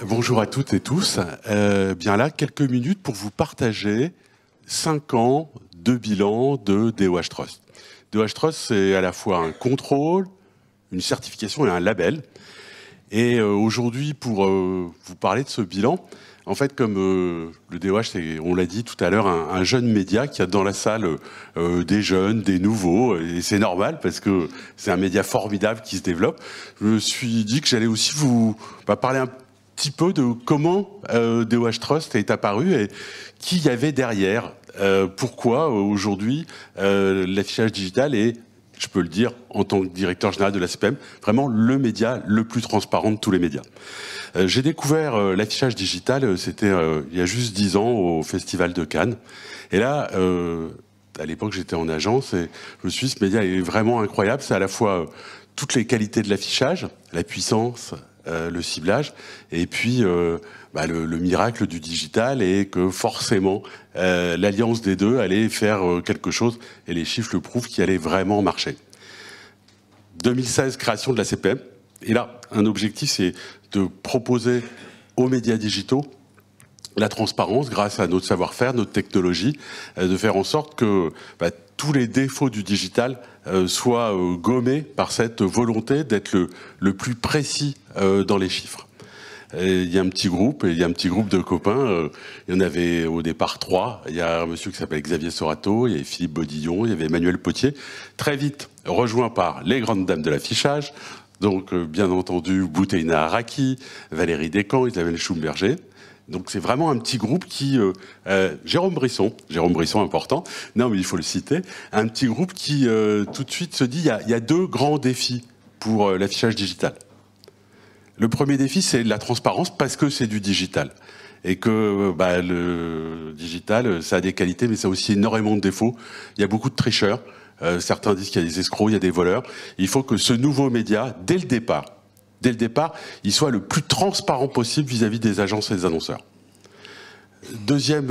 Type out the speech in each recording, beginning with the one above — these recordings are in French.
Bonjour à toutes et tous. Bien là, quelques minutes pour vous partager 5 ans de bilan de DOH Trust. DOH Trust, c'est à la fois un contrôle, une certification et un label. Et aujourd'hui, pour vous parler de ce bilan, en fait, comme le DOH, c'est, on l'a dit tout à l'heure, un jeune média qui a dans la salle des jeunes, des nouveaux, et c'est normal parce que c'est un média formidable qui se développe. Je me suis dit que j'allais aussi vous parler un petit peu de comment DOH Trust est apparu et qui y avait derrière. Pourquoi aujourd'hui l'affichage digital est, je peux le dire en tant que directeur général de la CPM, vraiment le média le plus transparent de tous les médias. J'ai découvert l'affichage digital, c'était il y a juste 10 ans au Festival de Cannes. Et là, à l'époque j'étais en agence et je me suis dit ce média est vraiment incroyable. C'est à la fois toutes les qualités de l'affichage, la puissance, le ciblage, et puis le miracle du digital et que forcément l'alliance des deux allait faire quelque chose, et les chiffres le prouvent, qui allait vraiment marcher. 2016, création de la CPM, et là, un objectif, c'est de proposer aux médias digitaux la transparence grâce à notre savoir-faire, notre technologie, de faire en sorte que tous les défauts du digital soient gommés par cette volonté d'être le plus précis dans les chiffres. Il y a un petit groupe, et il y a un petit groupe de copains. Il y en avait au départ 3. Il y a un monsieur qui s'appelle Xavier Sorato, il y avait Philippe Bodillon, il y avait Emmanuel Potier. Très vite rejoint par les grandes dames de l'affichage. Donc, bien entendu, Bouteina Araki, Valérie Descamps, Isabelle Schumberger. Donc c'est vraiment un petit groupe qui... Jérôme Brisson important, non mais il faut le citer, un petit groupe qui tout de suite se dit il y a 2 grands défis pour l'affichage digital. Le premier défi, c'est la transparence, parce que c'est du digital. Et que le digital, ça a des qualités, mais ça a aussi énormément de défauts. Il y a beaucoup de tricheurs. Certains disent qu'il y a des escrocs, il y a des voleurs. Il faut que ce nouveau média, dès le départ, il soit le plus transparent possible vis-à-vis des agences et des annonceurs. Deuxième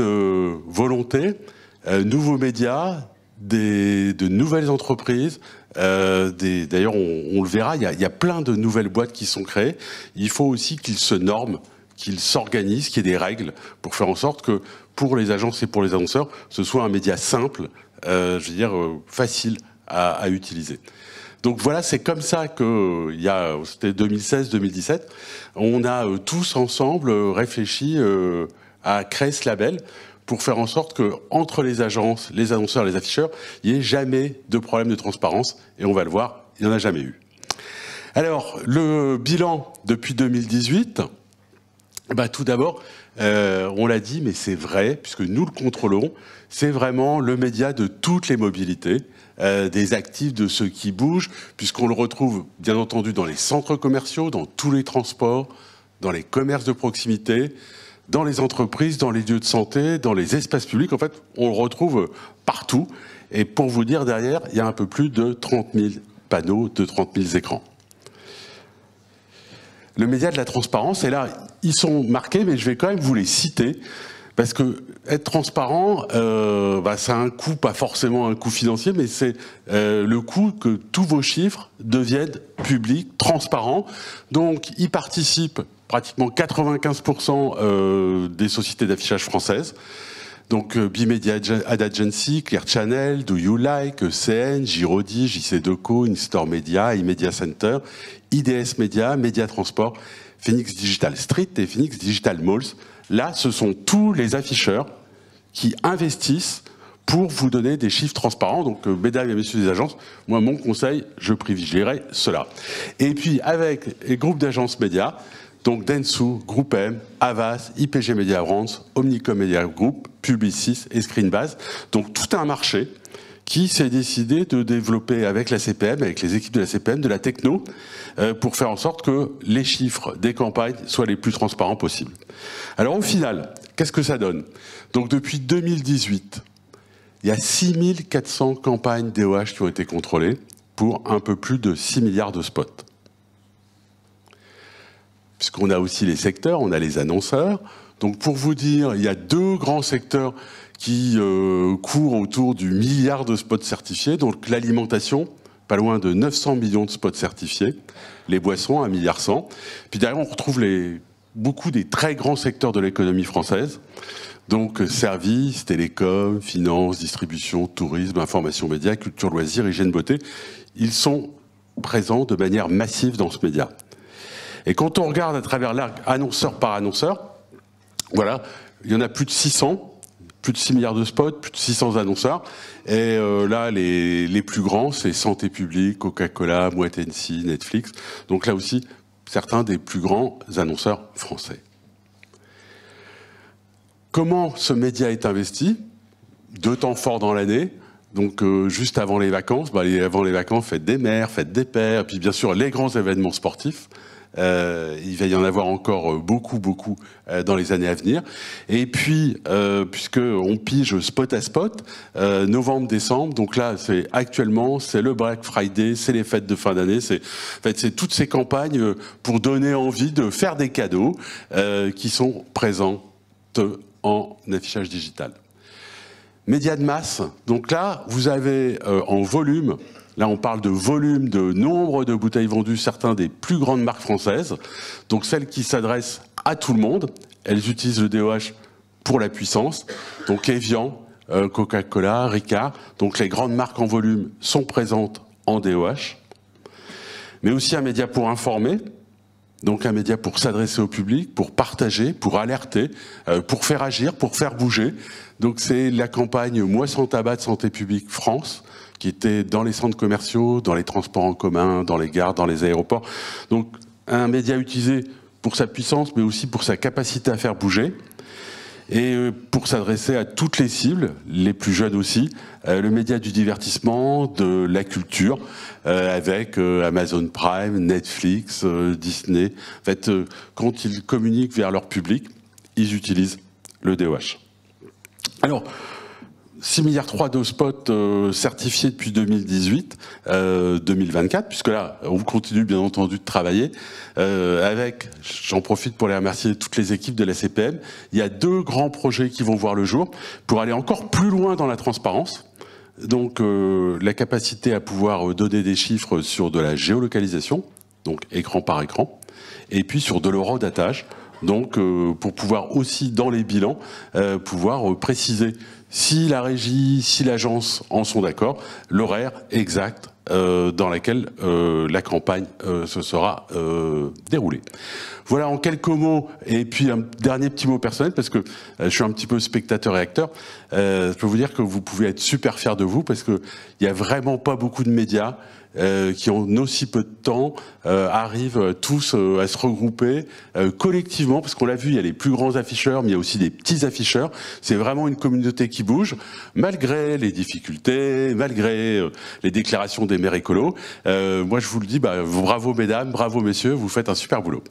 volonté, nouveaux médias, de nouvelles entreprises. D'ailleurs, on le verra, il y a plein de nouvelles boîtes qui sont créées. Il faut aussi qu'ils se norment, qu'ils s'organisent, qu'il y ait des règles pour faire en sorte que pour les agences et pour les annonceurs, ce soit un média simple, facile à utiliser. Donc voilà, c'est comme ça que c'était 2016-2017, on a tous ensemble réfléchi à créer ce label pour faire en sorte que entre les agences, les annonceurs, les afficheurs, il n'y ait jamais de problème de transparence. Et on va le voir, il n'y en a jamais eu. Alors, le bilan depuis 2018, tout d'abord, on l'a dit, mais c'est vrai, puisque nous le contrôlons, c'est vraiment le média de toutes les mobilités, des actifs, de ceux qui bougent, puisqu'on le retrouve bien entendu dans les centres commerciaux, dans tous les transports, dans les commerces de proximité, dans les entreprises, dans les lieux de santé, dans les espaces publics. En fait, on le retrouve partout. Et pour vous dire, derrière, il y a un peu plus de 30 000 panneaux, de 30 000 écrans. Le média de la transparence, et là, ils sont marqués, mais je vais quand même vous les citer, parce que être transparent, ça a un coût, pas forcément un coût financier, mais c'est le coût que tous vos chiffres deviennent publics, transparents. Donc, y participent pratiquement 95% des sociétés d'affichage françaises. Donc, Bimedia Ad Agency, Clear Channel, Do You Like, ECN, Giraudy, JC Deco, InStore Media, iMedia Center, IDS Media, Media Transport, Phoenix Digital Street et Phoenix Digital Malls. Là, ce sont tous les afficheurs qui investissent pour vous donner des chiffres transparents. Donc, mesdames et messieurs des agences, moi, mon conseil, je privilégierais cela. Et puis, avec les groupes d'agences médias, donc Dentsu, Groupe M, Havas, IPG Media Brands, Omnicom Media Group, Publicis et Screenbase. Donc tout un marché qui s'est décidé de développer avec la CPM, avec les équipes de la CPM, de la techno, pour faire en sorte que les chiffres des campagnes soient les plus transparents possibles. Alors au final, qu'est-ce que ça donne? Donc depuis 2018, il y a 6400 campagnes DOH qui ont été contrôlées pour un peu plus de 6 milliards de spots. Puisqu'on a aussi les secteurs, on a les annonceurs. Donc pour vous dire, il y a 2 grands secteurs qui courent autour du milliard de spots certifiés. Donc l'alimentation, pas loin de 900 millions de spots certifiés. Les boissons, 1,1 milliard. Puis derrière, on retrouve les beaucoup des très grands secteurs de l'économie française. Donc services, télécom, finance, distribution, tourisme, information média, culture, loisirs, hygiène, beauté, ils sont présents de manière massive dans ce média. Et quand on regarde à travers l'arc annonceur par annonceur, voilà, il y en a plus de 600, plus de 6 milliards de spots, plus de 600 annonceurs. Et là, les plus grands, c'est Santé publique, Coca-Cola, Moët Hennessy, Netflix. Donc là aussi, certains des plus grands annonceurs français. Comment ce média est investi? 2 temps forts dans l'année. Donc juste avant les vacances, avant les vacances, fête des mères, fête des pères, puis bien sûr les grands événements sportifs. Il va y en avoir encore beaucoup dans les années à venir. Et puis, puisqu'on pige spot à spot, novembre, décembre, donc là, actuellement, c'est le Black Friday, c'est les fêtes de fin d'année, c'est toutes ces campagnes pour donner envie de faire des cadeaux qui sont présentes en affichage digital. Médias de masse, donc là, vous avez en volume, là on parle de volume, de nombre de bouteilles vendues, certains des plus grandes marques françaises, donc celles qui s'adressent à tout le monde, elles utilisent le DOH pour la puissance, donc Evian, Coca-Cola, Ricard, donc les grandes marques en volume sont présentes en DOH, mais aussi un média pour informer, donc un média pour s'adresser au public, pour partager, pour alerter, pour faire agir, pour faire bouger. Donc c'est la campagne Moi sans tabac de Santé publique France, qui était dans les centres commerciaux, dans les transports en commun, dans les gares, dans les aéroports. Donc un média utilisé pour sa puissance, mais aussi pour sa capacité à faire bouger. Et pour s'adresser à toutes les cibles, les plus jeunes aussi, le média du divertissement, de la culture, avec Amazon Prime, Netflix, Disney. En fait, quand ils communiquent vers leur public, ils utilisent le DOH. Alors, 6,3 milliards de spots certifiés depuis 2018, 2024, puisque là, on continue bien entendu de travailler avec, j'en profite pour les remercier, toutes les équipes de la CPM. Il y a 2 grands projets qui vont voir le jour pour aller encore plus loin dans la transparence. Donc, la capacité à pouvoir donner des chiffres sur de la géolocalisation, donc écran par écran, et puis sur de l'horodatage, donc pour pouvoir aussi, dans les bilans, pouvoir préciser si la régie, si l'agence en sont d'accord, l'horaire exact dans laquelle la campagne se sera déroulée. Voilà en quelques mots, et puis un dernier petit mot personnel, parce que je suis un petit peu spectateur et acteur. Je peux vous dire que vous pouvez être super fiers de vous, parce qu'il n'y a vraiment pas beaucoup de médias qui en aussi peu de temps arrivent tous à se regrouper collectivement, parce qu'on l'a vu, il y a les plus grands afficheurs, mais il y a aussi des petits afficheurs. C'est vraiment une communauté qui bouge, malgré les difficultés, malgré les déclarations des maires écolos. Moi, je vous le dis, bravo mesdames, bravo messieurs, vous faites un super boulot.